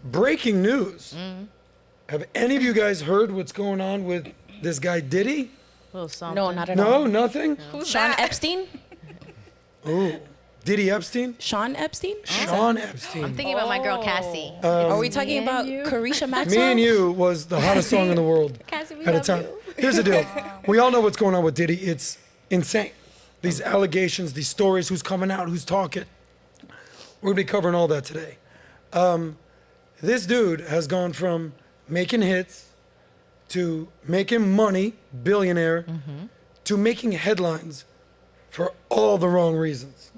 breaking news. Have any of you guys heard what's going on with this guy Diddy? Little something. No, not at all. No, nothing? Who's Sean Epstein? Oh, Diddy Epstein? Sean Epstein? Sean Epstein. I'm thinking about my girl Cassie. Are we talking about Carisha Maxwell? Me and You was the hottest song in the world Cassie, we at a love time. you. Here's the deal. We all know what's going on with Diddy. It's insane. These allegations, these stories, who's coming out, who's talking. We're going to be covering all that today. This dude has gone from making hits to making money, billionaire, to making headlines for all the wrong reasons.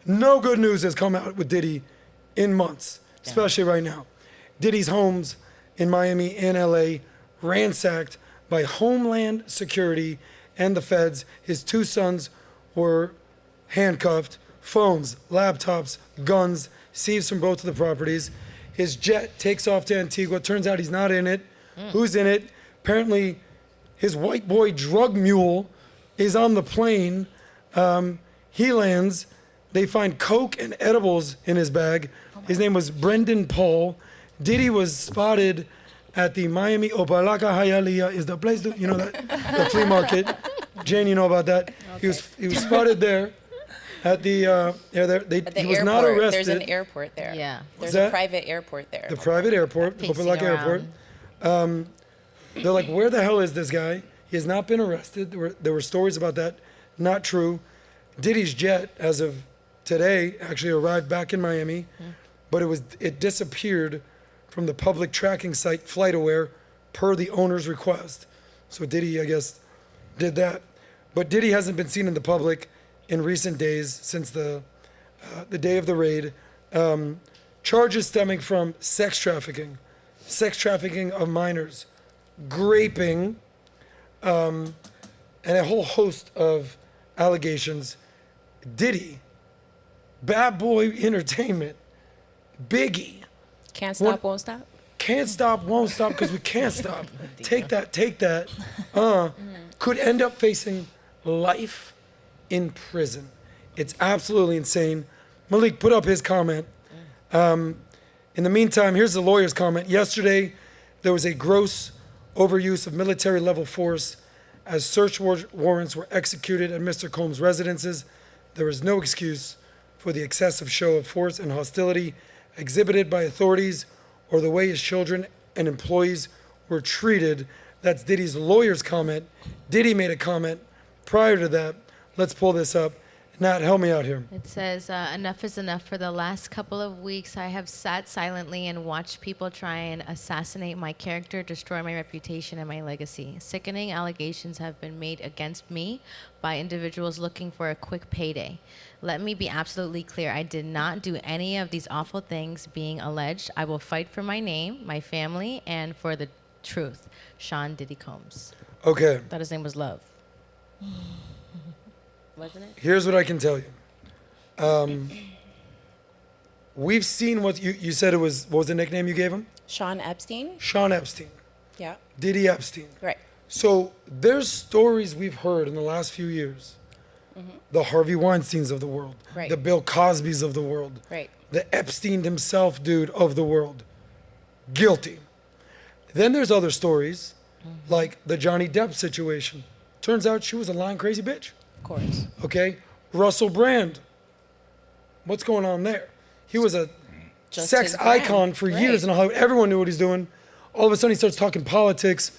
No good news has come out with Diddy in months, especially right now. Diddy's homes in Miami and LA ransacked by Homeland Security and the feds. His 2 sons were handcuffed, phones, laptops, guns, seized from both of the properties. His jet takes off to Antigua. Turns out he's not in it. Who's in it? Apparently, his white boy drug mule is on the plane. He lands. They find coke and edibles in his bag. His name was Brendan Paul. Diddy was spotted at the Miami Opalaka Hialeah is the place, you know that, the flea market. Jane, you know about that. Okay. He was spotted there at the, he was not arrested. There's an airport there. Yeah. There's a private airport there. The private airport, Opalaka Airport. They're like, where the hell is this guy? He has not been arrested. There were stories about that. Not true. Diddy's jet, as of today, actually arrived back in Miami, but it disappeared from the public tracking site FlightAware per the owner's request. So Diddy, I guess, did that. But Diddy hasn't been seen in the public in recent days since the day of the raid. Charges stemming from sex trafficking of minors, graping, and a whole host of allegations. Diddy, Bad Boy Entertainment, Biggie. Can't stop, won't stop. Can't stop, won't stop, because we can't stop. Take that. Could end up facing life in prison. It's absolutely insane. Malik, put up his comment. In the meantime, here's the lawyer's comment. Yesterday, there was a gross overuse of military-level force as search warrants were executed at Mr. Combs' residences. There is no excuse for the excessive show of force and hostility exhibited by authorities or the way his children and employees were treated. That's Diddy's lawyer's comment. Diddy made a comment prior to that. Let's pull this up. Nat, help me out here. It says, enough is enough. For the last couple of weeks, I have sat silently and watched people try and assassinate my character, destroy my reputation and my legacy. Sickening allegations have been made against me by individuals looking for a quick payday. Let me be absolutely clear. I did not do any of these awful things being alleged. I will fight for my name, my family, and for the truth. Sean Diddy Combs. Okay. Thought his name was Love. Wasn't it? Here's what I can tell you. We've seen what you said it was, what was the nickname you gave him? Sean Epstein? Sean Epstein. Yeah. Diddy Epstein. Right. So there's stories we've heard in the last few years. The Harvey Weinsteins of the world. Right. The Bill Cosbys of the world. Right. The Epstein himself dude of the world. Guilty. Then there's other stories, like the Johnny Depp situation. Turns out she was a lying crazy bitch. Of course. Okay? Russell Brand. What's going on there? He was a Just sex his brand. icon for Right. years in Hollywood. Everyone knew what he's doing. All of a sudden he starts talking politics.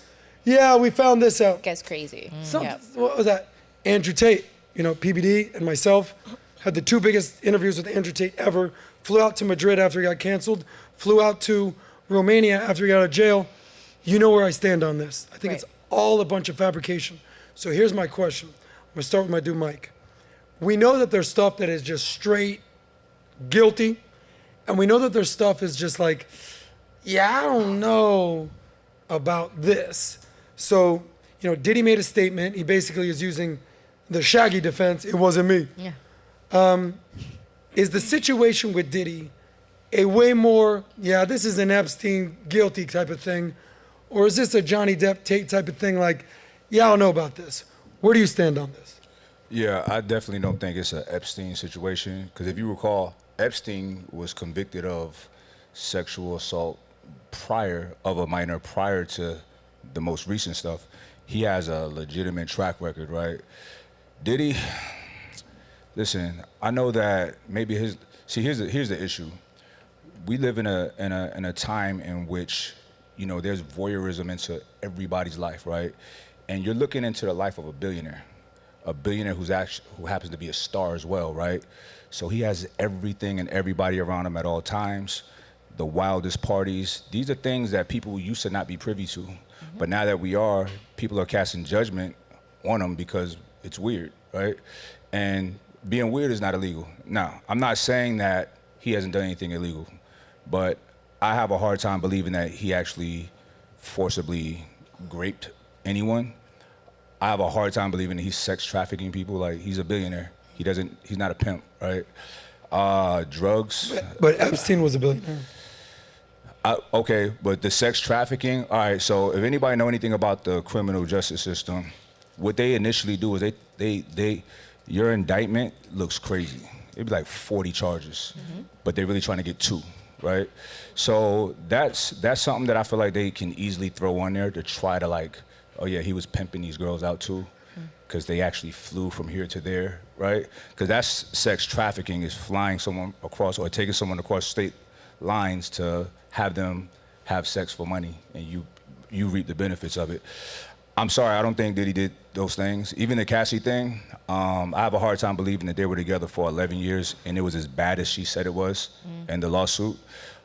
Yeah, we found this out. Gets crazy. Yep. What was that? Andrew Tate, PBD and myself had the 2 biggest interviews with Andrew Tate ever. Flew out to Madrid after he got canceled. Flew out to Romania after he got out of jail. You know where I stand on this. I think Right. it's all a bunch of fabrication. So here's my question. I'm gonna start with my dude Mike. We know that there's stuff that is just straight guilty, and we know that there's stuff is just like, yeah, I don't know about this. So, Diddy made a statement. He basically is using the Shaggy defense. It wasn't me. Yeah. Is the situation with Diddy a way more, this is an Epstein guilty type of thing, or is this a Johnny Depp Tate type of thing? Like, I don't know about this. Where do you stand on this? Yeah, I definitely don't think it's an Epstein situation, because if you recall, Epstein was convicted of sexual assault of a minor prior to the most recent stuff. He has a legitimate track record, right? Diddy, listen, I know that maybe here's the issue. We live in a time in which, you know, there's voyeurism into everybody's life, right? And you're looking into the life of a billionaire who happens to be a star as well, right? So he has everything and everybody around him at all times. The wildest parties. These are things that people used to not be privy to. But now that we are, people are casting judgment on him because it's weird, right? And being weird is not illegal. Now, I'm not saying that he hasn't done anything illegal, but I have a hard time believing that he actually forcibly raped anyone. I have a hard time believing that he's sex trafficking people. Like, he's a billionaire. He's not a pimp, right? Drugs. But Epstein was a billionaire. Okay, but the sex trafficking, all right, so if anybody know anything about the criminal justice system, what they initially do is your indictment looks crazy. It'd be like 40 charges, but they're really trying to get 2, right? So that's something that I feel like they can easily throw on there to try to, like, oh yeah, he was pimping these girls out too, because they actually flew from here to there, right? Because that's sex trafficking, is flying someone across or taking someone across state lines to have them have sex for money, and you reap the benefits of it. I'm sorry, I don't think that he did those things. Even the Cassie thing, I have a hard time believing that they were together for 11 years and it was as bad as she said it was in the lawsuit.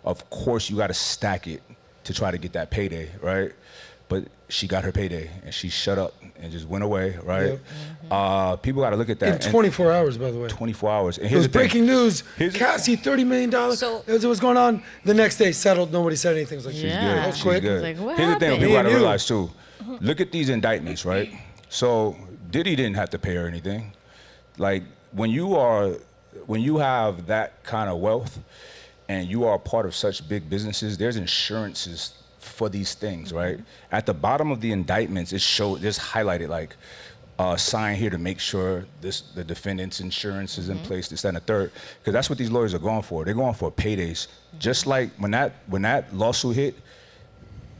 Of course, you got to stack it to try to get that payday, right? But she got her payday and she shut up and just went away, right? Yep. People got to look at that. In 24 hours, by the way. 24 hours. And it was breaking news. Cassie, $30 million. So, it was what's going on. The next day, settled. Nobody said anything. It was like, she's good. She's quick. good. Like, what Here's the thing people got to realize too. Look at these indictments, right? So Diddy didn't have to pay her anything. Like, when you have that kind of wealth and you are a part of such big businesses, there's insurances for these things, right? At the bottom of the indictments, it's highlighted like, sign here to make sure the defendant's insurance is in place, this, that, and the third. Because that's what these lawyers are going for. They're going for paydays. Just like when that lawsuit hit,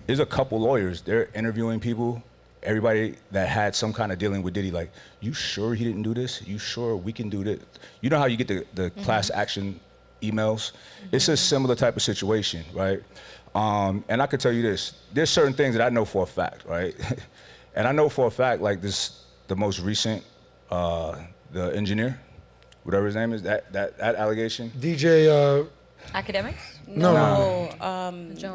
there's a couple lawyers, they're interviewing people, everybody that had some kind of dealing with Diddy, like, you sure he didn't do this? You sure we can do this? You know how you get the class action emails? It's a similar type of situation, right? And I can tell you this, there's certain things that I know for a fact, right? And I know for a fact, like the most recent, the engineer, whatever his name is, that allegation. DJ, Academics? No.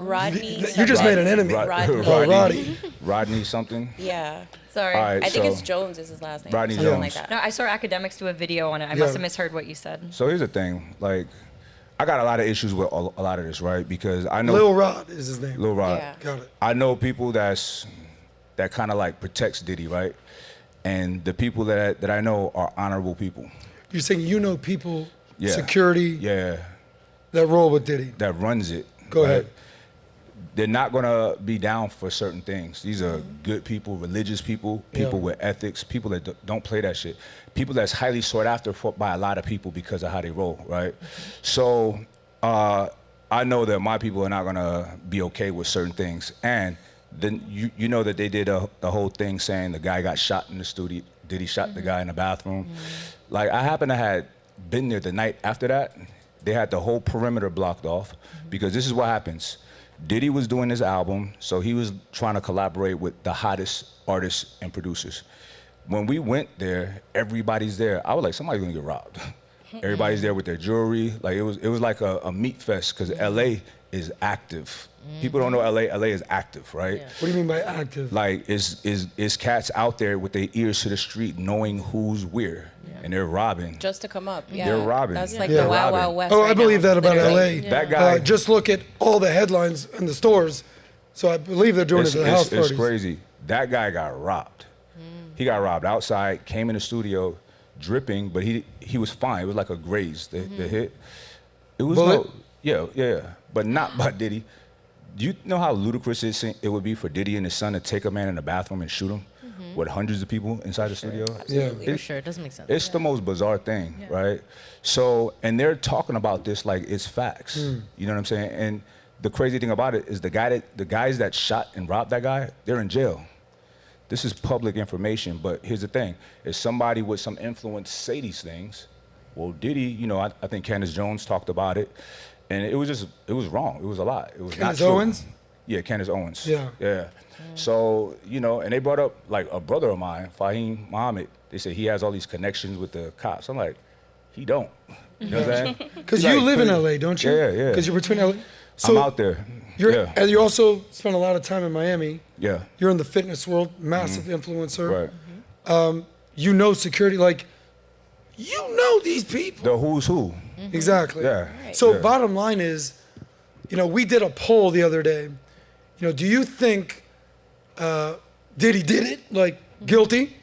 Rodney. You just made an enemy. Rodney. Rodney something. Yeah. Sorry. All right, I think so it's Jones is his last name. Rodney Something Jones. like that. No, I saw academics do a video on it. I must have misheard what you said. So here's the thing, like, I got a lot of issues with a lot of this, right? Because I know Lil Rod is his name. Lil Rod. Yeah. Got it. I know people that kind of like protects Diddy, right? And the people that I know are honorable people. You're saying you know people, Yeah. security, Yeah. that roll with Diddy. That runs it. Go right? ahead. They're not gonna be down for certain things. These are good people, religious people, people with ethics, people that don't play that shit. People that's highly sought after by a lot of people because of how they roll, right? So I know that my people are not gonna be okay with certain things. And then you know that they did the whole thing saying the guy got shot in the studio. Diddy shot the guy in the bathroom. Like, I happen to had been there the night after that. They had the whole perimeter blocked off because this is what happens. Diddy was doing his album, so he was trying to collaborate with the hottest artists and producers. When we went there, everybody's there. I was like, somebody's gonna get robbed. Everybody's there with their jewelry. Like, it was like a meat fest because LA is active. People don't know LA is active, right? Yeah. What do you mean by active? Like, is cats out there with their ears to the street knowing who's where, and they're robbing. Just to come up. Yeah. They're robbing. That's like Yeah. the Wild Wild West. Oh, right I believe now, that about literally. LA. That guy. Just look at all the headlines in the stores. So I believe they're doing it to the house parties. It's crazy. That guy got robbed. He got robbed outside, came in the studio, dripping, but he was fine. It was like a graze, the hit. It was Bullet? yeah, but not by Diddy. Do you know how ludicrous it would be for Diddy and his son to take a man in the bathroom and shoot him? with hundreds of people inside the studio. Yeah. For sure, it doesn't make sense. It's the most bizarre thing, right? So, and they're talking about this like it's facts. You know what I'm saying? And the crazy thing about it is the guys that shot and robbed that guy, they're in jail. This is public information, but here's the thing. If somebody with some influence say these things, well, Diddy, you know, I think Candace Jones talked about it, and it was wrong. It was a lot. It was Candace not true. Owens? Yeah, Candace Owens. Yeah. Yeah. So, you know, and they brought up like a brother of mine, Fahim Muhammad. They said he has all these connections with the cops. I'm like, he don't. You know what I'm saying? Because you live in LA, don't you? Yeah. Because you're between LA. So I'm out there. And you also spend a lot of time in Miami. Yeah. You're in the fitness world, massive influencer. Right. You know security, like, you know these people. The who's who. Exactly. Yeah. So Yeah. bottom line is, you know, we did a poll the other day. You know, do you think Diddy did it, like guilty,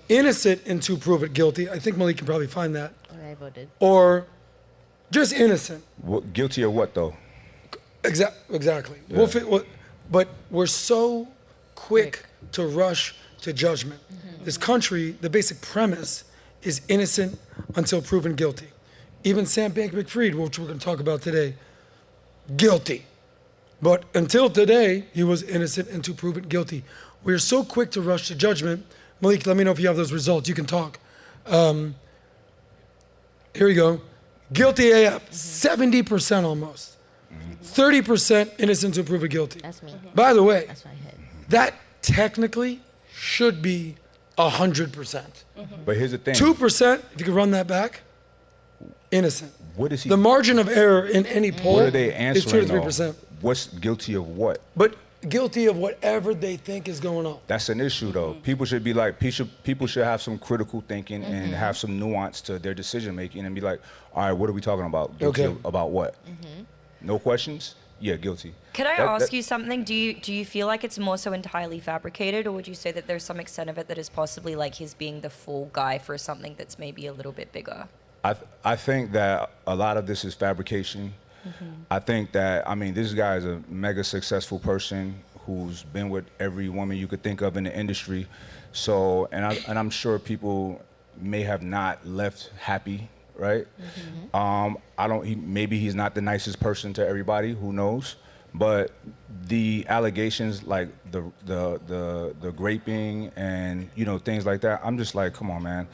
innocent until prove it guilty? I think Malik can probably find that. I voted. Or just innocent. What, guilty of what though? Exactly. Yeah. But we're so quick to rush to judgment. This country, the basic premise is innocent until proven guilty. Even Sam Bankman-Fried, which we're going to talk about today, guilty. But until today, he was innocent until proven guilty. We're so quick to rush to judgment. Malik, let me know if you have those results. You can talk. Here we go. Guilty AF, 70% almost. 30% innocent until proven guilty. That's me. By the way, That's what I hit. that technically should be 100%. But here's the thing. 2%, if you could run that back, innocent. What is he? The margin of error in any poll What are they is 2 answering? to 3%. though? What's guilty of what? But guilty of whatever they think is going on. That's an issue though. People should be like, people should have some critical thinking and have some nuance to their decision making and be like, all right, what are we talking about? Guilty Okay. of, about what? No questions? Yeah, guilty. Could I ask you something? Do you feel like it's more so entirely fabricated, or would you say that there's some extent of it that is possibly like he's being the fall guy for something that's maybe a little bit bigger? I think that a lot of this is fabrication. I think that, I mean, this guy is a mega successful person who's been with every woman you could think of in the industry. So, and I'm sure people may have not left happy, right? Maybe he's not the nicest person to everybody, who knows? But the allegations like the raping and, you know, things like that, I'm just like, come on, man.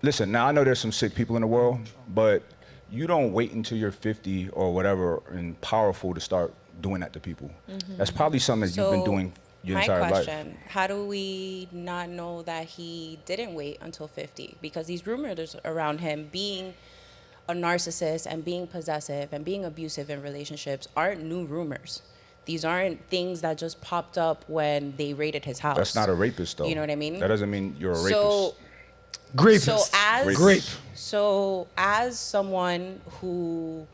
Listen, now I know there's some sick people in the world, but you don't wait until you're 50 or whatever and powerful to start doing that to people. That's probably something that you've been doing your entire life. My question, how do we not know that he didn't wait until 50? Because these rumors around him being a narcissist and being possessive and being abusive in relationships aren't new rumors. These aren't things that just popped up when they raided his house. That's not a rapist, though. You know what I mean? That doesn't mean you're a rapist. Grapist. As someone who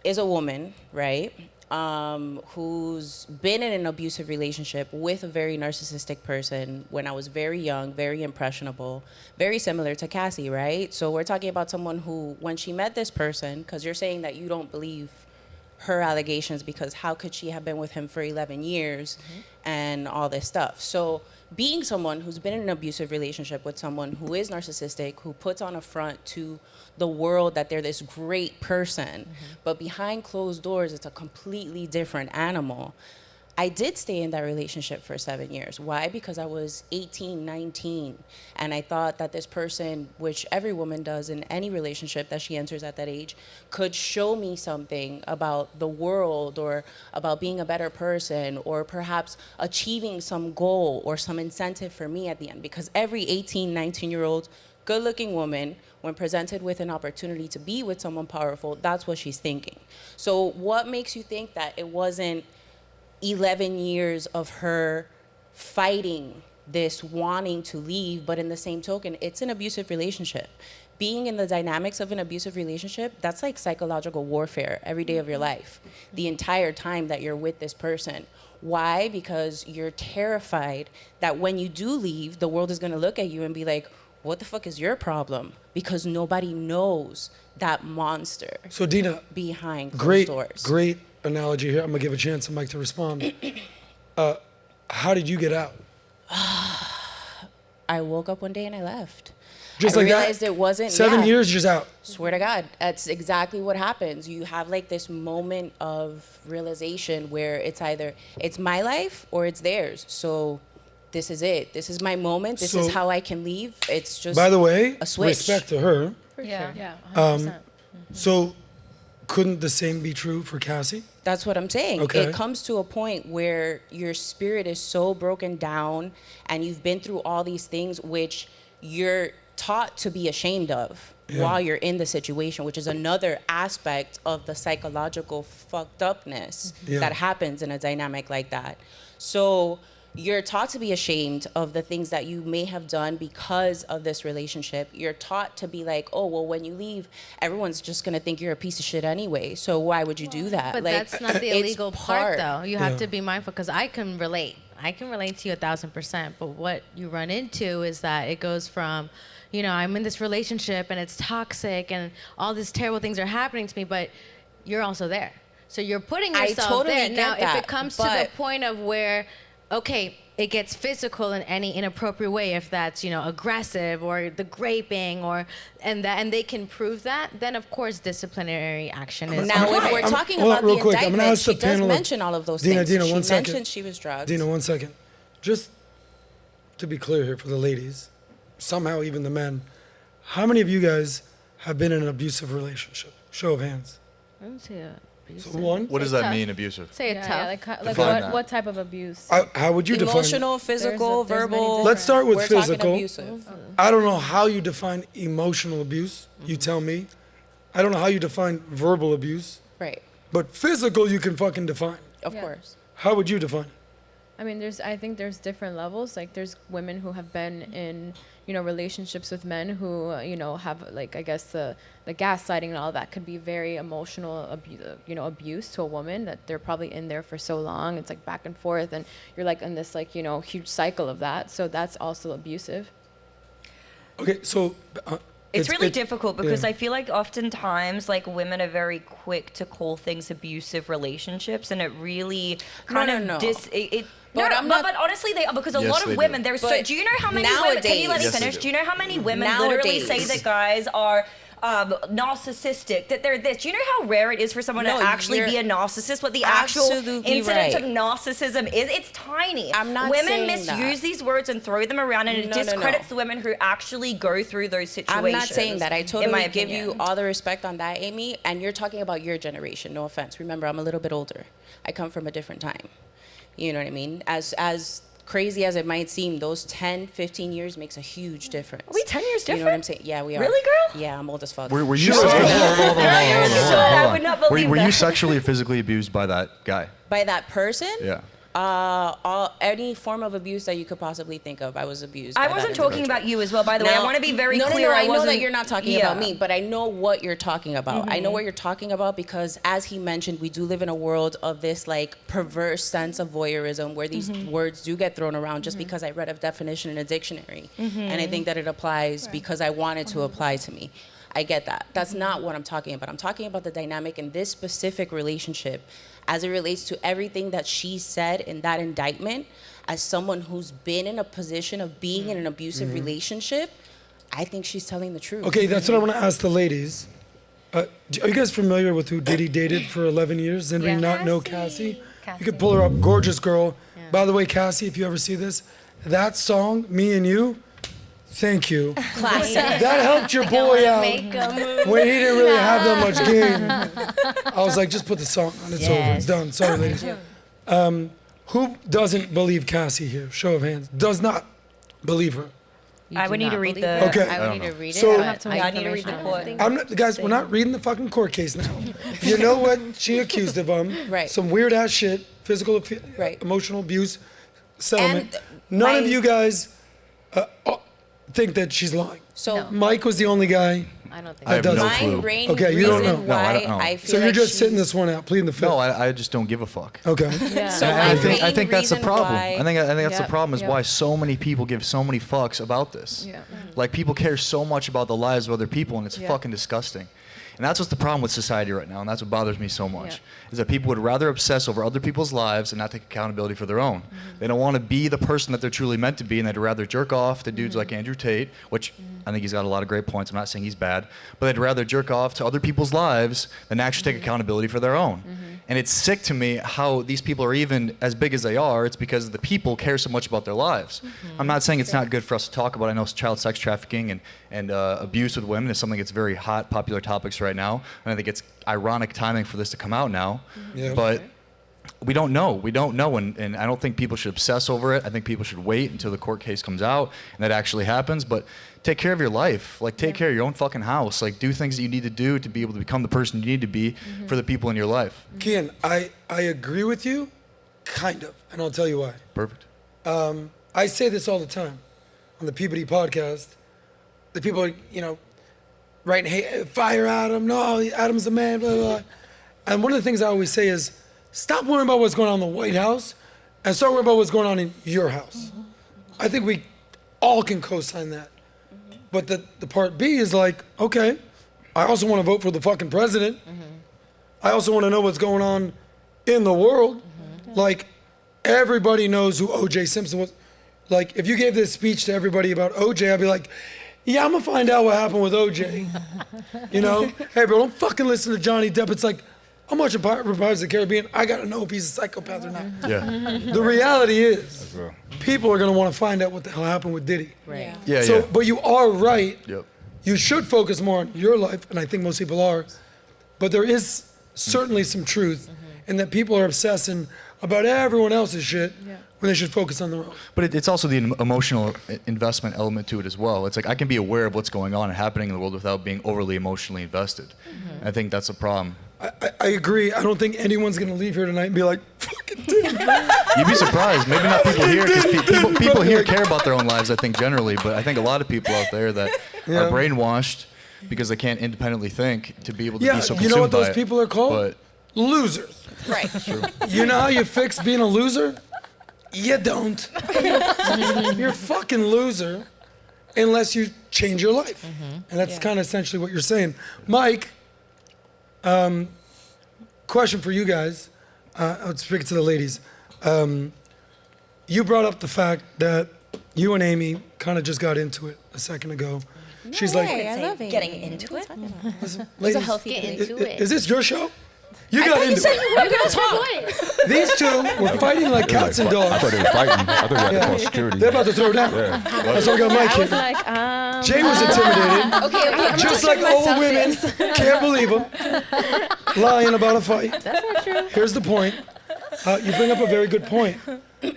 is a woman, right, who's been in an abusive relationship with a very narcissistic person when I was very young, very impressionable, very similar to Cassie, right? So we're talking about someone who, when she met this person, because you're saying that you don't believe her allegations because how could she have been with him for 11 years and all this stuff. So being someone who's been in an abusive relationship with someone who is narcissistic, who puts on a front to the world that they're this great person, but behind closed doors, it's a completely different animal. I did stay in that relationship for 7 years. Why? Because I was 18, 19, and I thought that this person, which every woman does in any relationship that she enters at that age, could show me something about the world or about being a better person or perhaps achieving some goal or some incentive for me at the end. Because every 18, 19-year-old good-looking woman, when presented with an opportunity to be with someone powerful, that's what she's thinking. So what makes you think that it wasn't 11 years of her fighting this, wanting to leave, but in the same token, it's an abusive relationship. Being in the dynamics of an abusive relationship, that's like psychological warfare every day of your life, the entire time that you're with this person. Why? Because you're terrified that when you do leave, the world is gonna look at you and be like, what the fuck is your problem? Because nobody knows that monster. So Dina, behind closed doors. Great analogy here. I'm gonna give a chance to Mike to respond. How did you get out? I woke up one day and I left. Just I like realized that? it wasn't 7 years, just out. Swear to God, that's exactly what happens. You have like this moment of realization where it's either it's my life or it's theirs. So this is it. This is my moment. This is So- how I can leave. It's just By the way, a switch. respect to her. Yeah. Yeah, 100%. So couldn't the same be true for Cassie? That's what I'm saying. Okay. It comes to a point where your spirit is so broken down and you've been through all these things which you're taught to be ashamed of while you're in the situation, which is another aspect of the psychological fucked upness that happens in a dynamic like that. So you're taught to be ashamed of the things that you may have done because of this relationship. You're taught to be like, oh, well, when you leave, everyone's just going to think you're a piece of shit anyway. So why would you do that? But Like, that's not the it's illegal part, though. You have to be mindful because I can relate. I can relate to you 1,000%. But what you run into is that it goes from, you know, I'm in this relationship and it's toxic and all these terrible things are happening to me, but you're also there. So you're putting I yourself totally there. get Now, if that, it comes to the but- point of where, okay, it gets physical in any inappropriate way, if that's, you know, aggressive or the graping and they can prove that, then of course disciplinary action is now, if required. we're talking hold on, about real the quick, I'm gonna indictment, ask the she does panel- mention all of those Dina, things. Dina, She one second. mentioned she was drugged. Dina, 1 second. Just to be clear here for the ladies, somehow even the men, how many of you guys have been in an abusive relationship? Show of hands. I would say So abusive. one. What does Say that tough. mean, abusive? Say it Yeah, tough. yeah, like Define that. what type of abuse? How would you define it? Emotional, physical, There's many verbal. Let's start with We're physical. talking abusive. I don't know how you define emotional abuse. You tell me. I don't know how you define verbal abuse, Right, but physical you can fucking define. of Yeah. course. How would you define it? I mean, I think there's different levels. Like, there's women who have been in, you know, relationships with men who, you know, have, like, I guess the gaslighting and all that could be very emotional, abuse to a woman that they're probably in there for so long. It's like back and forth, and you're like in this, like, you know, huge cycle of that. So that's also abusive. Okay, so It's really difficult because yeah. I feel like oftentimes like women are very quick to call things abusive relationships, and it really kind of no. But, I'm not- but honestly they are, because a Yes, lot they of women do. there's so But do you know how many women, can you let me Yes, they finish? do. Do you know how many women literally say Nowadays. that guys are narcissistic, that they're this? Do you know how rare it is for someone No, to actually you're be a narcissist? What the actual absolutely incidence right. of narcissism is? It's tiny. I'm not women saying misuse that. these words and throw them around, and it No, no, discredits no. the women who actually go through those situations. I'm not saying that. I in totally my give opinion. you all the respect on that, Amy. And you're talking about your generation. No offense. Remember, I'm a little bit older. I come from a different time. You know what I mean? As crazy as it might seem, those 10, 15 years makes a huge difference. Are we 10 years You know what I'm different? saying? Yeah, we are. Really, girl? Yeah, I'm old as fuck. Were you Hold on, I would not believe were you that. sexually or physically abused by that guy? By that person? Yeah. Any form of abuse that you could possibly think of, I was abused. I by wasn't that talking individual. about you as well, by the way. I Now- want to be very no, clear. No, I know that wasn't- you're not talking about me, but I know what you're talking about. I know what you're talking about because, as he mentioned, we do live in a world of this like perverse sense of voyeurism where these words do get thrown around just because I read a definition in a dictionary, and I think that it applies because I want it to apply to me. I get that. That's not what I'm talking about. I'm talking about the dynamic in this specific relationship as it relates to everything that she said in that indictment. As someone who's been in a position of being in an abusive relationship, I think she's telling the truth. Okay, that's what I want to ask the ladies. Are you guys familiar with who Diddy dated for 11 years? Does anybody not know Cassie? You could pull her up. Gorgeous girl. By the way, Cassie, if you ever see this, that song, Me and You, thank you. Classic. That helped your boy out when he didn't really have that much game. I was like, just put the song on. It's over. It's done. Sorry, ladies. Who doesn't believe Cassie here? Show of hands. Does not believe her. I would need to read the. Okay. I would need to read it. So- but I need to read the court. I'm not, guys, we're not reading the fucking court case now. You know what she accused of him? Right. Some weird ass shit, physical, Right. emotional abuse, settlement. And None my- of you guys think that she's lying. So Mike was the only guy. I don't think I have does no it. my clue. brain Okay, you don't reason know. No, I why don't know. I feel So you're like just sitting she's- this one out, pleading the fifth. No, I just don't give a fuck. Okay. So And my I think main that's the reason problem. why- I think that's the Yep, problem is yep. why so many people give so many fucks about this. Yeah. Like people care so much about the lives of other people, and it's Yeah. fucking disgusting. And that's what's the problem with society right now, and that's what bothers me so much, Yeah. is that people would rather obsess over other people's lives and not take accountability for their own. They don't want to be the person that they're truly meant to be, and they'd rather jerk off to dudes like Andrew Tate, which I think he's got a lot of great points. I'm not saying he's bad, but they'd rather jerk off to other people's lives than actually take accountability for their own. And it's sick to me how these people are even as big as they are. It's because the people care so much about their lives. I'm not saying it's not good for us to talk about. I know child sex trafficking and abuse with women is something that's very hot, popular topics right now. And I think it's ironic timing for this to come out now. Yeah. But we don't know. We don't know. And I don't think people should obsess over it. I think people should wait until the court case comes out and that actually happens. But take care of your life. Like, take care of your own fucking house. Like, do things that you need to do to be able to become the person you need to be for the people in your life. Kian, I agree with you, kind of, and I'll tell you why. Perfect. I say this all the time on the Peabody podcast. The people are, writing, hey, fire Adam. No, Adam's the man, blah, blah, blah. And one of the things I always say is, stop worrying about what's going on in the White House and start worrying about what's going on in your house. I think we all can co-sign that. But the part B is like, okay, I also want to vote for the fucking president. I also want to know what's going on in the world. Like, everybody knows who O.J. Simpson was. Like, if you gave this speech to everybody about O.J., I'd be like, yeah, I'm going to find out what happened with O.J. Hey, bro, don't fucking listen to Johnny Depp. It's like, I'm watching Pirates of the Caribbean. I got to know if he's a psychopath or not. Yeah. The reality is, That's real. people are going to want to find out what the hell happened with Diddy. Right. Yeah, So, yeah. but you are right. Yep. You should focus more on your life, and I think most people are. But there is certainly some truth in that people are obsessing about everyone else's shit when they should focus on their own. But it's also the emotional investment element to it as well. It's like I can be aware of what's going on and happening in the world without being overly emotionally invested. I think that's a problem. I agree. I don't think anyone's going to leave here tonight and be like, fucking dude. You'd be surprised. Maybe not people here, because people here care about their own lives, I think, generally. But I think a lot of people out there that Yeah. are brainwashed because they can't independently think to be able to Yeah, be so you consumed know what those by it. people are called? But Losers. Right. You know how you fix being a loser? You don't. You're a fucking loser unless you change your life. And that's kind of essentially what you're saying. Mike, question for you guys. I'll speak to the ladies. You brought up the fact that you and Amy kind of just got into it a second ago. She's like, Hey, I love it. Getting into it. ladies, a healthy Get debate. into it. is this your show? You got into it. These two were fighting like cats and I dogs. thought they were fighting. I thought we had to call security. They're about to throw down. That's why we got Mike I here. was like, Jay was intimidated. Okay. Just like old women can't believe them lying about a fight. That's not true. Here's the point. You bring up a very good point.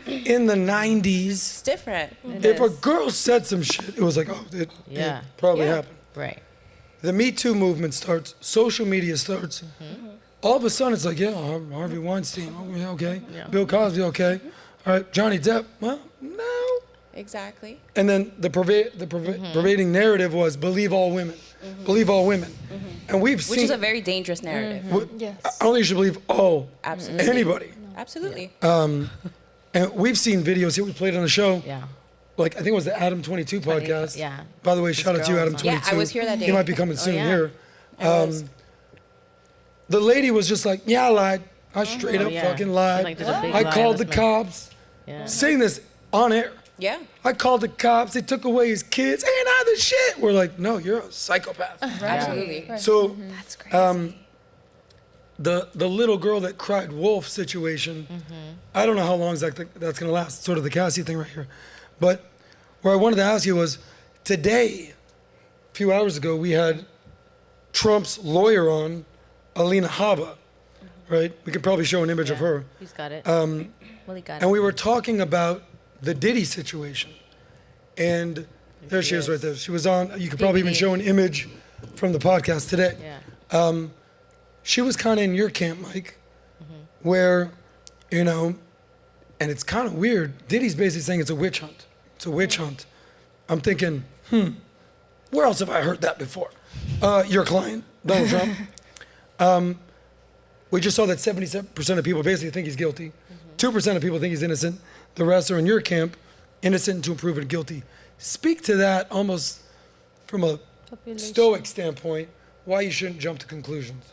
In the 90s, It's different. if a girl said some shit, it was like, oh, it Yeah. probably Yeah. happened. Right. The Me Too movement starts. Social media starts. All of a sudden, it's like, yeah, Harvey Weinstein, oh, yeah, okay. Bill Cosby, okay. All right, Johnny Depp, well, no. Exactly. And then the pervading narrative was believe all women. Believe all women. And we've Which seen. is a very dangerous narrative. I don't think you should believe Absolutely. anybody. Absolutely. And we've seen videos here. We played on the show. Yeah. Like, I think it was the Adam 22 podcast. Yeah. By the way, shout out to you, girl Adam was 22. on. Yeah, I was here that day. He might be coming soon yeah. here. I was. The lady was just like, yeah, I lied. I straight up yeah. fucking She, lied. like, did a big I lie called on the this man. cops. Yeah. Saying this on air. Yeah. I called the cops. They took away his kids. Ain't I the shit? We're like, no, you're a psychopath. Absolutely. So That's crazy. the little girl that cried wolf situation, I don't know how long that's going to last, sort of the Cassie thing right here. But where I wanted to ask you was, today, a few hours ago, we had Trump's lawyer on, Alina Habba, right? We could probably show an image of her. He's got it. Um, Well, he got And it. we were talking about the Diddy situation. And there she is right there. She was on, you could probably even DVD. show an image from the podcast today. Yeah. She was kind of in your camp, Mike, where, and it's kind of weird. Diddy's basically saying it's a witch hunt. It's a witch hunt. I'm thinking, where else have I heard that before? Your client, Donald Trump. We just saw that 77% of people basically think he's guilty. 2% of people think he's innocent. The rest are in your camp, innocent until proven guilty. Speak to that almost from a stoic standpoint. why you shouldn't jump to conclusions.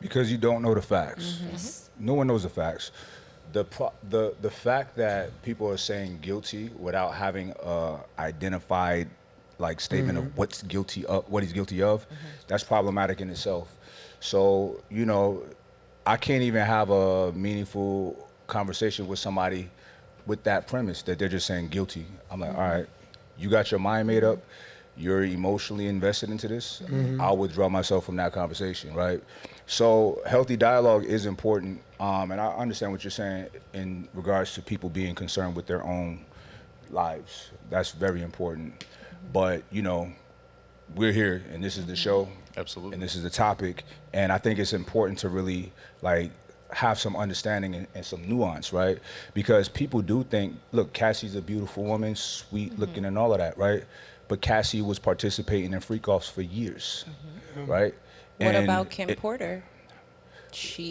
Because you don't know the facts. No one knows the facts. The fact that people are saying guilty without having a identified like statement of what he's guilty of, that's problematic in itself. So, you know, I can't even have a meaningful conversation with somebody with that premise that they're just saying guilty. I'm like, all right, you got your mind made up, you're emotionally invested into this, I'll withdraw myself from that conversation, right? So healthy dialogue is important, and I understand what you're saying in regards to people being concerned with their own lives. That's very important. But, you know, we're here, and this is the show. Absolutely. And this is the topic, and I think it's important to really, like, have some understanding and some nuance, right? Because people do think, look, Cassie's a beautiful woman, sweet looking and all of that, right? But Cassie was participating in freak-offs for years, right? What And about Kim Porter?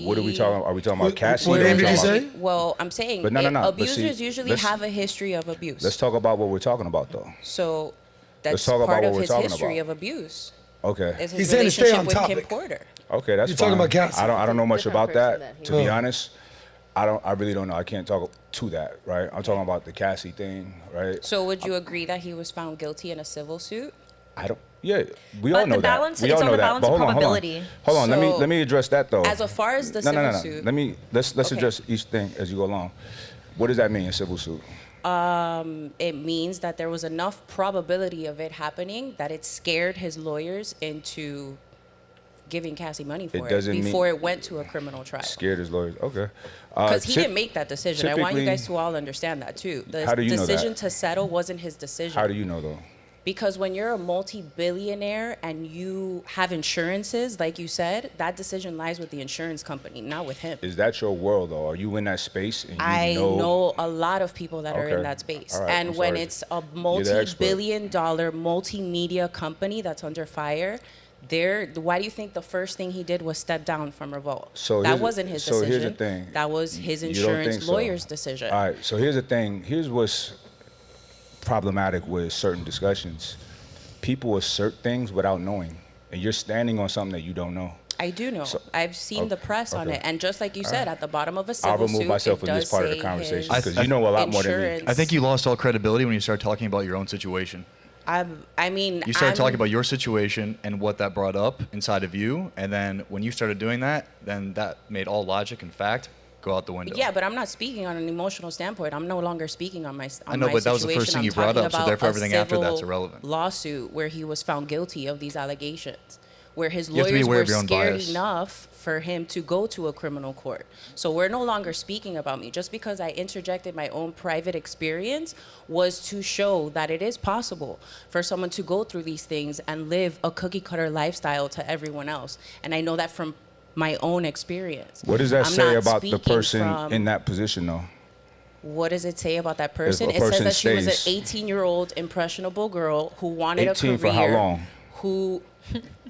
What are we talking about? Are we talking about Cassie? What or are we name did you talking about- say? Well, I'm saying But no. But abusers see, usually let's- have a history of abuse. Let's talk about what we're talking about, though. So that's talk about part what of we're his talking history about. of abuse. Okay. Is his He's saying to stay relationship on with Kim topic. Porter. Okay, that's You're fine. talking about Cassie. I don't know much Different about person that, that to he be was. honest. I really don't know. I can't talk to that, right? I'm talking about the Cassie thing, right? So would you agree that he was found guilty in a civil suit? I don't. Yeah, we But all know the that. balance- We it's all on know the that. balance But of hold on, probability. hold on. So, let me address that though. As far as the no, civil no. suit. Let's Okay. address each thing as you go along. What does that mean in civil suit? It means that there was enough probability of it happening that it scared his lawyers into giving Cassie money for It it, doesn't mean- before it went to a criminal trial. Scared his lawyers. Okay. Because he didn't make that decision. I want you typically- guys to all understand that too. The How do you know that? decision to settle wasn't his decision. How do you know though? Because when you're a multi-billionaire and you have insurances, like you said, that decision lies with the insurance company, not with him. Is that your world though? Are you in that space? And you I know a lot of people that are in Okay. that space. All right, And I'm when sorry. it's a You're the multi-billion-dollar multimedia company that's under fire, why do you think the first thing he did was step down from Revolt? So that here's the- wasn't his so decision. here's the thing. That was his You don't insurance think so? lawyer's decision. All right. So here's the thing. Here's what's problematic with certain discussions. People assert things without knowing, and you're standing on something that you don't know. I do know. So- I've seen the press on okay. it, and just like you said, at the bottom of a I'll civil remove suit, myself it from this does part of the say conversation his because you know a lot more than me. insurance. I think you lost all credibility when you started talking about your own situation. I mean, You started I'm- talking about your situation and what that brought up inside of you, and then when you started doing that, then that made all logic and fact go out the window. Yeah, but I'm not speaking on an emotional standpoint. I'm no longer speaking on my. On I know, my but that was the first situation. thing I'm you brought talking up, so about therefore a everything after that's civil irrelevant. Lawsuit where he was found guilty of these allegations, where his You have to be lawyers aware were of your own scared bias. enough for him to go to a criminal court. So we're no longer speaking about me. Just because I interjected my own private experience was to show that it is possible for someone to go through these things and live a cookie cutter lifestyle to everyone else. And I know that from my own experience. What does that I'm say not about the speaking person from- in that position, though? What does it say about that person? a It says person that she was stays- an 18-year-old impressionable girl who wanted 18 a career. for how long? Who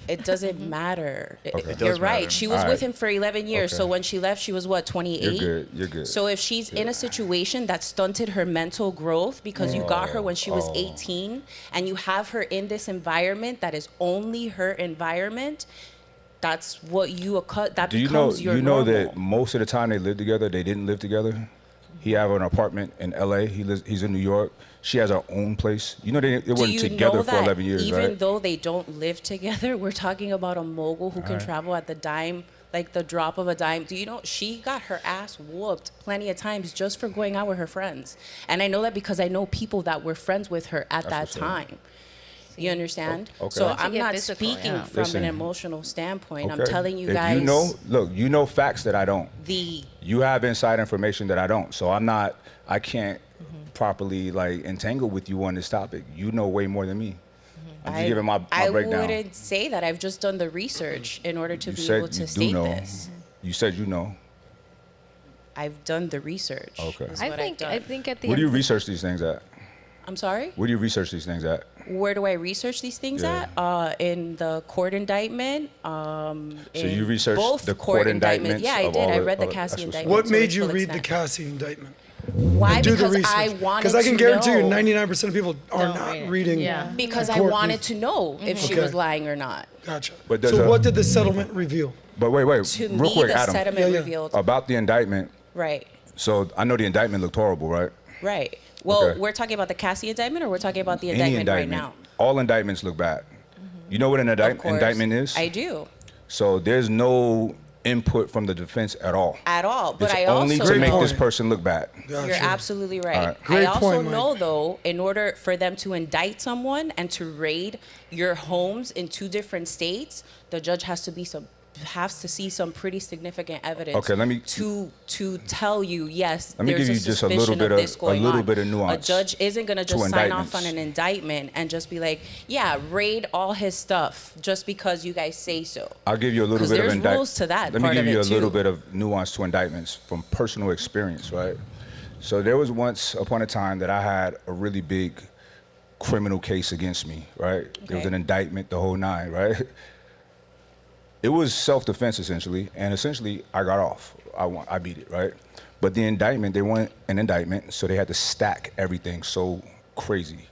it doesn't matter. Okay. It You're does right. matter. She was All with right. him for 11 years. Okay. So when she left, she was what, 28? You're good. So if she's in a situation that stunted her mental growth because you got her when she was 18 and you have her in this environment that is only her environment, that's what that Do you know? becomes your You know normal. that most of the time they live together, they didn't live together. He have an apartment in L.A. He's in New York. She has her own place. You know they Do weren't you together know for that 11 years, even right? though they don't live together, we're talking about a mogul who can travel at the dime, like the drop of a dime. Do you know she got her ass whooped plenty of times just for going out with her friends? And I know that because I know people that were friends with her at that what's up. time. You understand? Okay. So Once you I'm get not physical, speaking yeah. from Listen. an emotional standpoint. I'm Okay. telling you If guys you know facts that I don't. the You have inside information that I don't. So I can't properly like entangle with you on this topic. You know way more than me. I'm just giving my I breakdown. wouldn't say that. I've just done the research in order to You be said able to you do state know. this. You said you know. I've done the research. Okay. is I what think I've I done. think at the Where do end you research these things at? I'm sorry? Where do you research these things at? Where do I research these things Yeah. at? In the court indictment. So in you researched both the court indictments Yeah, I of did. all I the- read the oh, Cassie that's what's up. indictment. What to made its you full read the extent. Cassie indictment? Why? And do the Because research. I wanted Because I can to guarantee you, know. 99% of people are Don't not read it. reading. Yeah. Because I court wanted news. to know if she Okay. was lying or not. Gotcha. But there's So a- what did the settlement reveal? But wait, To real me, quick, the Adam. settlement Yeah. revealed. About the indictment. Right. So I know the indictment looked horrible, right? Right. Well, Okay. we're talking about the Cassie indictment, or we're talking about the Any indictment right indictment. now. All indictments look bad. You know what an Of course. indictment is? I do. So there's no input from the defense at all. At all. But It's I only also to make know, this person look bad. Gotcha. You're absolutely right. All right. Great I also point, Mike. know, though, in order for them to indict someone and to raid your homes in 2 different states, the judge has to see some pretty significant evidence. Okay, let me- to tell you, yes, Let me there's give a you just a suspicion little bit of of- this going a little on. bit of nuance A judge isn't gonna to just sign off indictments. on an indictment and just be like, yeah, raid all his stuff just because you guys say so. I'll give you a little 'Cause bit of there's indictment. rules to that Let me part give of you a it, little too. bit of nuance to indictments from personal experience, right? So there was once upon a time that I had a really big criminal case against me, right? There was Okay. an indictment, the whole 9, right? It was self-defense essentially, and essentially I got off. I beat it, right? But the indictment, they wanted an indictment, so they had to stack everything so crazy.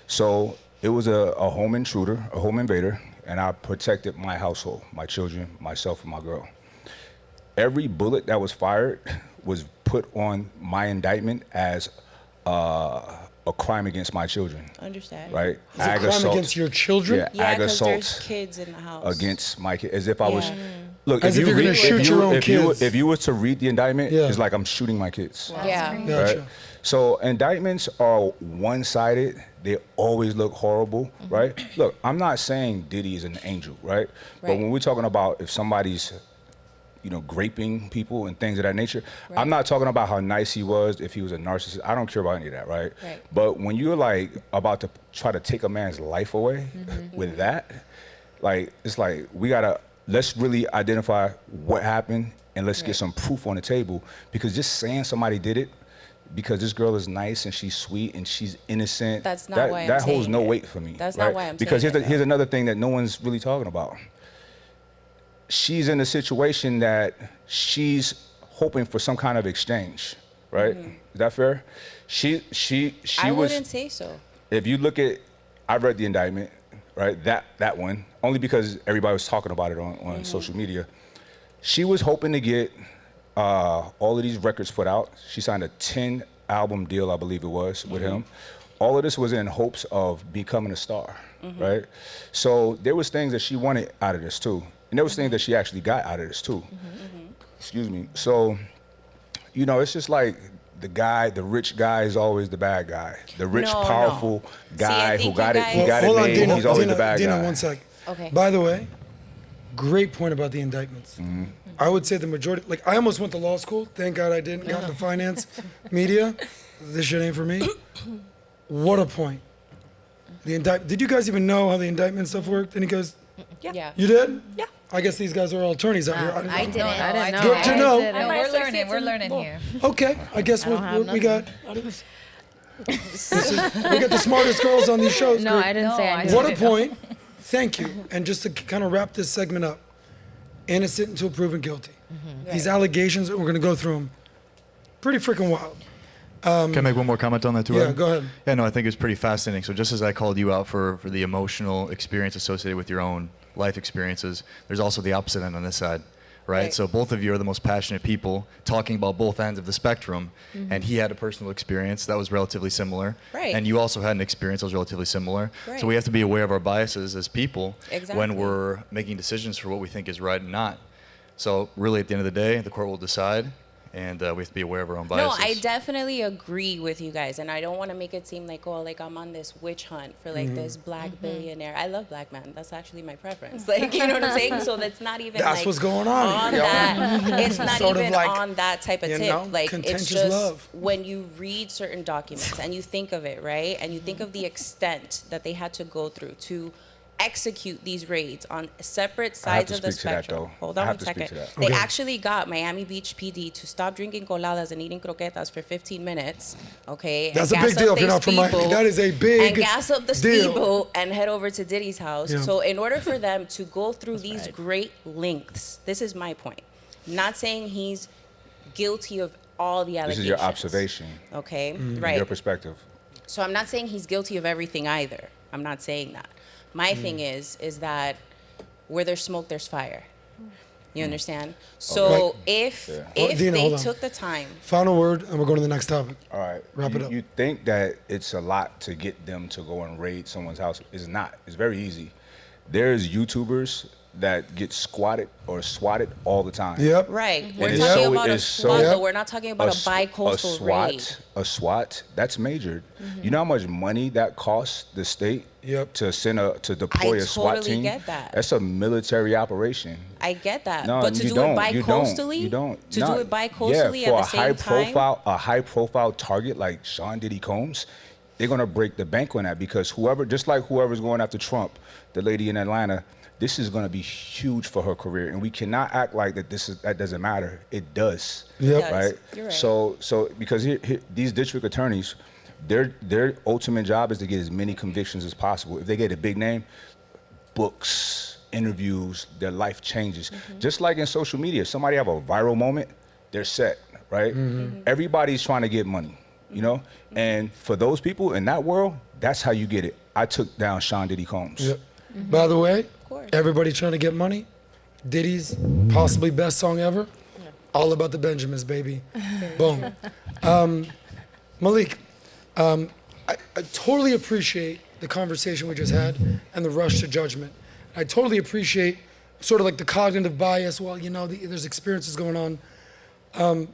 So it was a home intruder, a home invader, and I protected my household, my children, myself, and my girl. Every bullet that was fired was put on my indictment as a crime against my children, Understand? right? Is it a crime against your children? Yeah, Yeah, ag because there's assault kids in the house. against my kid, as if I was. Yeah. Look, As if if you you're gonna read, shoot if your you, own if you, kids. if you were to read the indictment, Yeah. it's like I'm shooting my kids. Yeah. Gotcha. Right? So indictments are one-sided. They always look horrible, right? Look, I'm not saying Diddy is an angel, right? But Right. when we're talking about if somebody's, graping people and things of that nature, I'm not talking about how nice he was, if he was a narcissist. I don't care about any of that, right? Right. But when you're like about to try to take a man's life away with that, like it's like let's really identify what happened and let's get some proof on the table, because just saying somebody did it because this girl is nice and she's sweet and she's innocent, That's not that, why I'm that holds saying no it. weight for me. That's right? not why I'm because saying it, here's another thing that no one's really talking about. She's in a situation that she's hoping for some kind of exchange, right? Is that fair? She I was. wouldn't say so. If you look at, I read the indictment, right? That one, only because everybody was talking about it on social media. She was hoping to get all of these records put out. She signed a 10-album deal, I believe it was, with him. All of this was in hopes of becoming a star, right? So there was things that she wanted out of this too. And there was things that she actually got out of this too. Excuse me. So, it's just like the rich guy is always the bad guy. The rich, No, no. powerful guy I who think got you it, he guys- got Hold it on, made, Dina. he's always Dina, the bad Dina, guy. one sec. Okay. By the way, great point about the indictments. I would say the majority, I almost went to law school. Thank God I didn't. Got into finance, media. This shit ain't for me. What a point. Did you guys even know how the indictment stuff worked? Any guys? Yeah. You did? Yeah. I guess these guys are all attorneys out here. I didn't. I didn't know. Good to know. didn't. No, we're learning here. Okay, I guess I don't have we got. We got the smartest girls on these shows. No, Great. I didn't No, say I I knew. didn't. What a point. Thank you. And just to kind of wrap this segment up, innocent until proven guilty. These allegations, we're going to go through them. Pretty freaking wild. Can I make one more comment on that too? Yeah, Adam? go ahead. Yeah, no, I think it's pretty fascinating. So just as I called you out for the emotional experience associated with your own life experiences, there's also the opposite end on this side, right? Right. So both of you are the most passionate people talking about both ends of the spectrum, and he had a personal experience that was relatively similar, Right. and you also had an experience that was relatively similar. Right. So we have to be aware of our biases as people Exactly. when we're making decisions for what we think is right and not. So really, at the end of the day, the court will decide, and we have to be aware of our own No, biases. I definitely agree with you guys, and I don't want to make it seem like, I'm on this witch hunt for this black billionaire. I love black men. That's actually my preference. You know what I'm saying? So that's not even That's what's going on here, yo. that. It's not Sort of even like, on that type of you tip. know, It's contentious just love. when you read certain documents and you think of it, right? And you think of the extent that they had to go through to execute these raids on separate I have sides to of the speak to that, spectrum. though. Hold I on have one to speak second. to that. They Okay. actually got Miami Beach PD to stop drinking coladas and eating croquetas for 15 minutes. Okay, That's and a big gas deal up if you're their not from Miami. speedboat, That is a big and gas up the deal. speedboat and head over to Diddy's house. Yeah. So in order for them to go through these great lengths, this is my point. Not saying he's guilty of all the This allegations. is your observation, Okay, from right. your perspective. So I'm not saying he's guilty of everything either. I'm not saying that. My thing is that where there's smoke, there's fire. You understand? So if Dina, hold they on. took the time, Final word, and we're going to the next topic. All right. Wrap it up. You think that it's a lot to get them to go and raid someone's house? It's not. It's very easy. There's YouTubers that get squatted or swatted all the time. Yep. right? We're it's talking so- about a it's so- SWAT, Yep. though. We're not talking about a bi-coastal SWAT, raid. A SWAT, that's majored. You know how much money that costs the state Yep. to deploy a SWAT totally team? get that. That's a military operation. I get that, No, but to you do don't. it You bi-coastally, You don't. to No. do it bi-coastally yeah, for at the same a high-profile target like Sean Diddy Combs, they're gonna break the bank on that because whoever's going after Trump, the lady in Atlanta, this is gonna be huge for her career, and we cannot act like that doesn't matter. It does. Yep. It does. Right. You're right. So because these district attorneys, their ultimate job is to get as many convictions as possible. If they get a big name, books, interviews, their life changes. Just like in social media, if somebody have a viral moment, they're set, right? Everybody's trying to get money, you know? And for those people in that world, that's how you get it. I took down Sean Diddy Combs. Yep. By the way, course. everybody trying to get money. Diddy's possibly best song ever. All about the Benjamins, baby. Boom. Malik, I totally appreciate the conversation we just had and the rush to judgment. I totally appreciate sort of like the cognitive bias. Well, you know, there's experiences going on.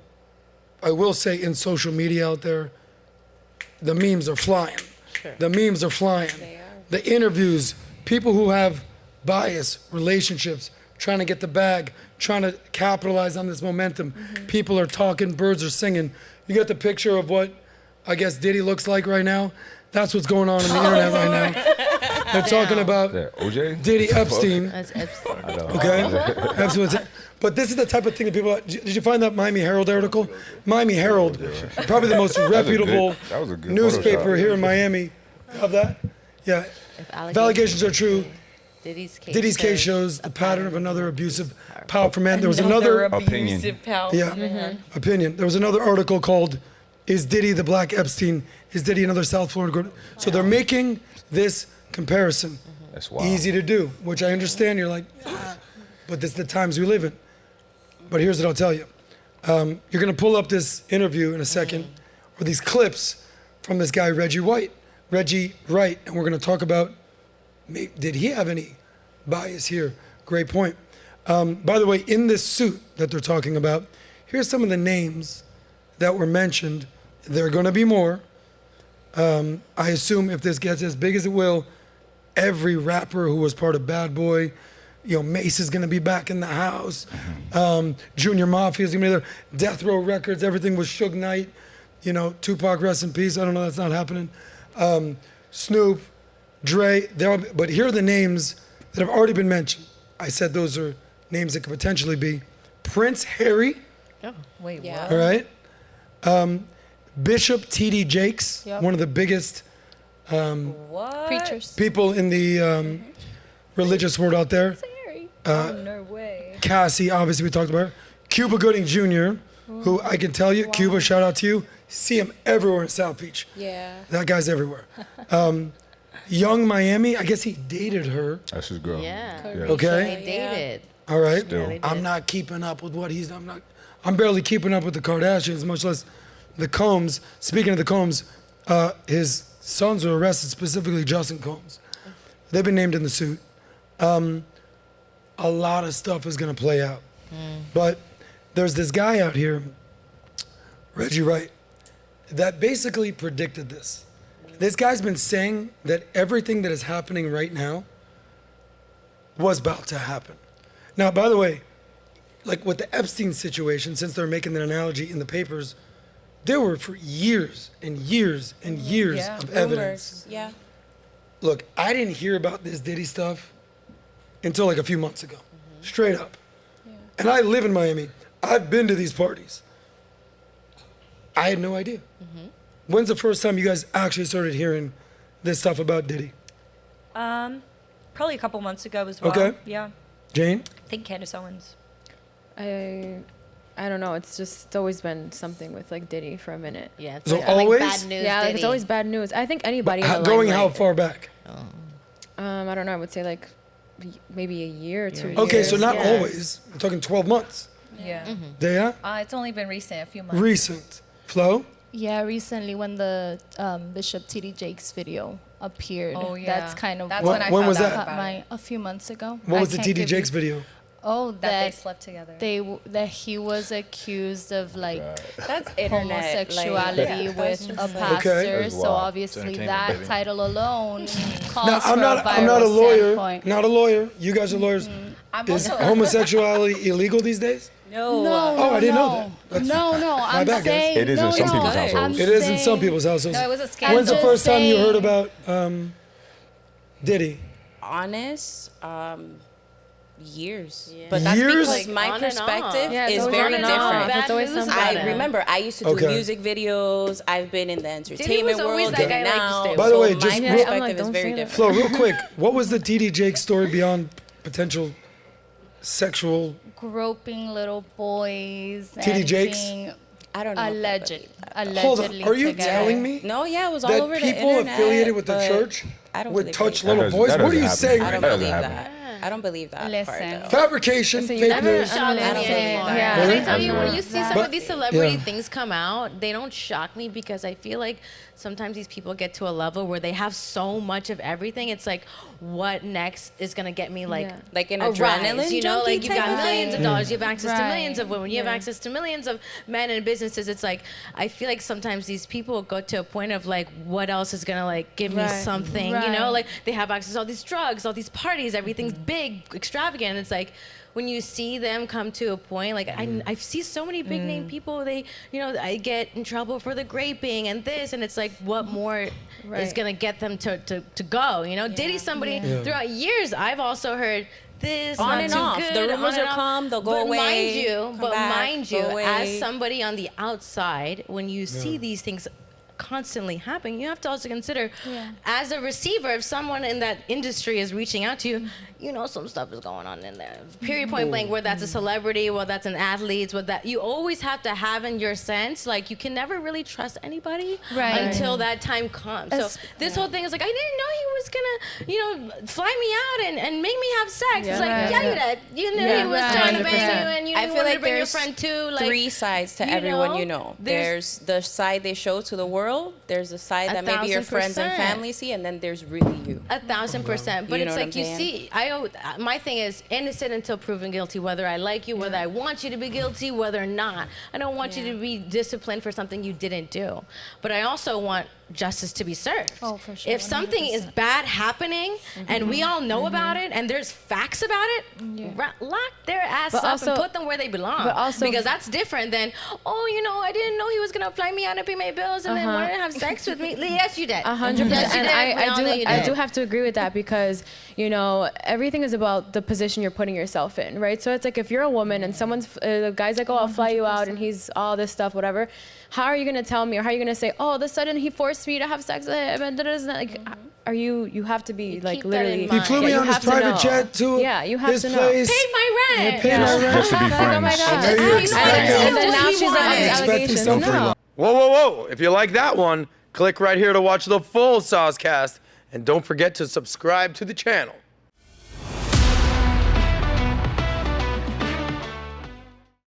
I will say in social media out there, the memes are flying. The memes are flying. They are. The interviews, people who have bias, relationships, trying to get the bag, trying to capitalize on this momentum. People are talking, birds are singing. You get the picture of what I guess Diddy looks like right now. That's what's going on the internet right now. They're talking about Yeah, OJ? Diddy Epstein. That's Epstein. I know. Okay, absolutely. But this is the type of thing that people. Did you find that Miami Herald article? Miami Herald, probably the most reputable that was a good newspaper Photoshop. here in Miami. Of that, yeah. If allegations are true, Diddy's case shows the pattern of another abusive, powerful man. There was another Opinion. opinion. There was another article called "Is Diddy the Black Epstein? Is Diddy another South Florida?" So they're making this comparison. That's wild. Easy to do, which I understand. You're like, ah, but this is the times we live in. But here's what I'll tell you. You're gonna pull up this interview in a second, or these clips from this guy Reggie Wright, and we're gonna talk about did he have any bias here? Great point. By the way, in this suit that they're talking about, here's some of the names that were mentioned. There are going to be more. I assume if this gets as big as it will, every rapper who was part of Bad Boy, you know, Mace is going to be back in the house. Junior Mafia is going to be there. Death Row Records, everything was Suge Knight. You know, Tupac, rest in peace. I don't know, that's not happening. Snoop, Dre, but here are the names that have already been mentioned. I said those are names that could potentially be Prince Harry, Wait, Yeah. what? all right? Bishop T.D. Jakes, Yep. one of the biggest What? Preachers. people in the religious world out there. Oh, no way. Cassie, obviously we talked about her. Cuba Gooding Jr., who I can tell you, Cuba, shout out to you. See him everywhere in South Beach. Yeah. That guy's everywhere. Young Miami, I guess he dated her. That's his girl. Yeah. Okay. They dated. All right. Still. Yeah, they did. I'm not keeping up with what he's. I'm barely keeping up with the Kardashians, much less the Combs. Speaking of the Combs, his sons were arrested, specifically Justin Combs. They've been named in the suit. A lot of stuff is going to play out. But there's this guy out here, Reggie Wright, that basically predicted this. This guy's been saying that everything that is happening right now was about to happen. Now, by the way, like with the Epstein situation, since they're making that analogy in the papers, there were for years and years and years Yeah. of evidence. Rumors. Yeah. Look, I didn't hear about this Diddy stuff until like a few months ago, straight up. And I live in Miami. I've been to these parties. I had no idea. When's the first time you guys actually started hearing this stuff about Diddy? Probably a couple months ago as well. Okay. Yeah. Jane? I think Candace Owens. I I don't know. It's always been something with like Diddy for a minute. Yeah, it's So like, always? bad news. Yeah, like it's Diddy. always bad news. I think anybody in the Going how limelight- far back? I don't know. I would say like maybe a year or 2 years. Okay, so not yeah. always. We're talking 12 months. Yeah. Yeah? It's only been recent, a few months. Recent. Flo? Yeah, recently when the Bishop T.D. Jakes video appeared. Oh, yeah. That's kind of That's When- when I when found was out that? about it. a few months ago. What I was the can't TD give Jakes you- video? Oh, That they that slept together. that he was accused of like That's internet. homosexuality Like, with a Okay. pastor. That's So wild. obviously It's that entertainment, baby. title alone calls Now, for I'm a not a viral lawyer. standpoint. Not a lawyer. You guys are lawyers. I'm Is also homosexuality illegal these days? No. No, Oh, I didn't know no. that. That's- No, I'm bad, guys. saying It is in no, some no. people's I'm households. It is in some saying- people's households. No, it was a scandal. When's the just first time you heard saying- about Diddy? Honest, years. Yeah. But that's Years? because my On and off. perspective Yeah, it's is always very on and different. off. It's always Bad news something. about I it. remember I used to do Okay. music videos. I've been in the entertainment was always world that and guy that now. liked to stay By the so way, my just Yeah, real- I'm like, perspective is don't very say that. different. Flo, real quick, what was the TD Jakes story beyond potential sexual? Groping little boys. TD and Jakes? being I don't know. if I alleged. believe that. Hold Allegedly on, are you together. telling me No, yeah, it was all that over the people internet. affiliated with the but church I don't would really touch believe little That boys? doesn't What are you happen. saying I right don't now? That believe doesn't that. I don't believe that part Listen. though. Fabrication, So you fake never- news. Shock me I don't believe anymore. that. Yeah. Can I Really? tell you, when you see some But- of these celebrity yeah. things come out, they don't shock me because I feel like sometimes these people get to a level where they have so much of everything. It's like, what next is gonna get me like Yeah. Like an a adrenaline rise, you know, junkie like you've type got of millions of thing? dollars, you have access to Right. millions of women, you have Yeah. access to millions of men and businesses. It's like I feel like sometimes these people go to a point of like, what else is gonna like give me Right. something, you Right. know? Like they have access to all these drugs, all these parties, everything's big, extravagant. It's like when you see them come to a point, like I see so many big name people, they, you know, I get in trouble for the graping and this, and it's like, what more is Right. gonna get them to go, you know? Diddy somebody, Yeah. throughout years, I've also heard this, On not and too off. good, The rumors on and will off. come, they'll go But away, Mind you, come but back, mind go you, away. as somebody on the outside, when you see these things constantly happening, you have to also consider, as a receiver, if someone in that industry is reaching out to you, you know some stuff is going on in there. Period, point blank, whether that's a celebrity, whether that's an athlete, whether that, you always have to have in your sense, like you can never really trust anybody Right. until that time comes. So this whole thing is like, I didn't know he was gonna, you know, fly me out and make me have sex. It's like, Right. yeah, you did. You knew Yeah. he was Right. trying to bang 100%. you, and you I knew feel wanted like to bring your there's friend too. Like, three sides to you everyone know, you know. there's- There's the side they show to the world. There's the side that maybe your friends and 1,000%. family see, and then there's really you. 1,000%. But You it's know what like I'm you saying? see, my thing is innocent until proven guilty. Whether I like you, whether I want you to be guilty, whether or not. I don't want you to be disciplined for something you didn't do. But I also want justice to be served. Oh, for sure, If something is bad happening and we all know about it and there's facts about it, lock their ass But up also- and put them where they belong. but also- because that's different than, oh, you know, I didn't know he was gonna fly me out and pay my bills and then wanted to have sex with me. Yes, you did. 100%. Yes, you And did. We all know you I did. do have to agree with that because, you know, everything is about the position you're putting yourself in, right? So it's like if you're a woman and someone's, the guy's like, oh, I'll fly you out and he's all this stuff, whatever. How are you going to tell me or how are you going to say, oh, all of a sudden he forced me to have sex with him and like, you have to be like keep that in literally. mind. He flew Yeah, me you on his have to private know. jet to Yeah, you have his to know. place. Paid my rent. Paid my rent. Just to be Like, oh my friends. God. Now you're expecting- And then now she's like, all these Expecting allegations. something. No. Whoa, whoa, whoa. If you like that one, click right here to watch the full Soscast. And don't forget to subscribe to the channel.